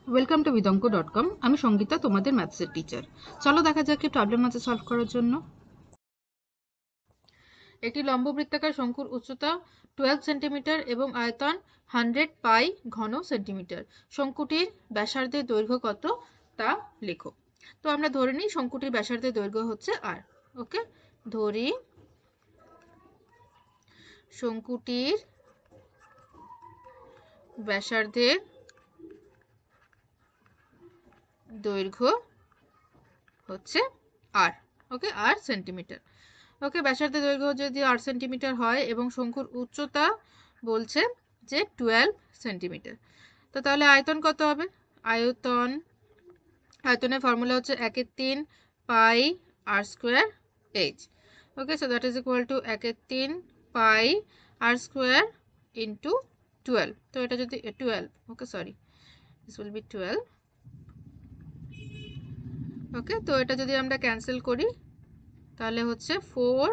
Welcome to vidonko.com। আমি সঙ্গীতা, তোমাদের ম্যাথসের teacher. চলো দেখা যাক কি প্রবলেম আছে সলভ করার জন্য। একটি লম্ববৃত্তাকার শঙ্কুর উচ্চতা 12 সেন্টিমিটার এবং আয়তন 100 পাই ঘন সেন্টিমিটার। শঙ্কুটির ব্যাসার্ধের দৈর্ঘ্য কত তা লেখো। তো আমরা ধরে নিই শঙ্কুটির ব্যাসার্ধের দৈর্ঘ্য হচ্ছে r। ওকে, ধরি শঙ্কুটির ব্যাসার্ধের দৈর্ঘ্য হচ্ছে r। ওকে, r সেন্টিমিটার। ওকে, ব্যাসার্ধের দৈর্ঘ্য যদি 8 সেন্টিমিটার হয় এবং শঙ্কুর উচ্চতা বলছে যে 12 সেন্টিমিটার, তো তাহলে আয়তন কত হবে? আয়তনের ফর্মুলা হচ্ছে 1/3 পাই r square h। Okay, so that is equal two 1/3 pi r square into 12। তো এটা যদি 12, ওকে সরি, দিস উইল বি 12। ওকে, তো এটা যদি আমরা ক্যান্সেল করি তাহলে হচ্ছে 4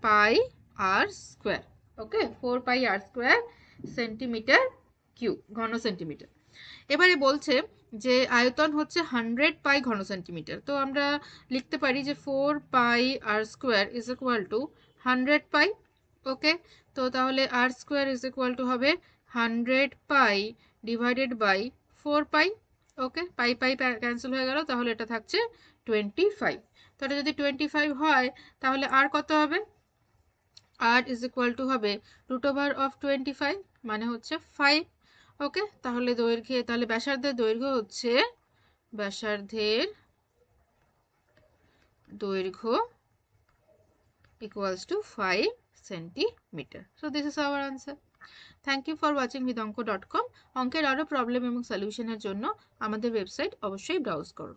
পাই আর স্কোয়ার। ওকে, 4 pi r square centimetre cube, ঘন সেন্টিমিটার। এবারে বলছে যে আয়তন হচ্ছে 100 পাই ঘন সেন্টিমিটার। তো আমরা লিখতে পারি যে 4 pi r square is equal to 100 pi. Okay, তো তাহলে আর স্কোয়ার ইজ ইকুয়াল টু হবে 100 pi divided by 4 pi. Okay, pi pi cancel হয়ে গেল, তাহলে এটা থাকছে 25। তো এটা যদি 25 হয় তাহলে আর কত হবে? আর ইজ ইকুয়াল টু হবে √25, মানে হচ্ছে 5। ওকে, তাহলে ব্যাসার্ধের দৈর্ঘ্য হচ্ছে equals to 5 centimetre. So this is our answer. Thank you for watching vidonko.com। অঙ্কের আরও প্রবলেম এবং সলিউশনের জন্য আমাদের ওয়েবসাইট অবশ্যই ব্রাউজ করো।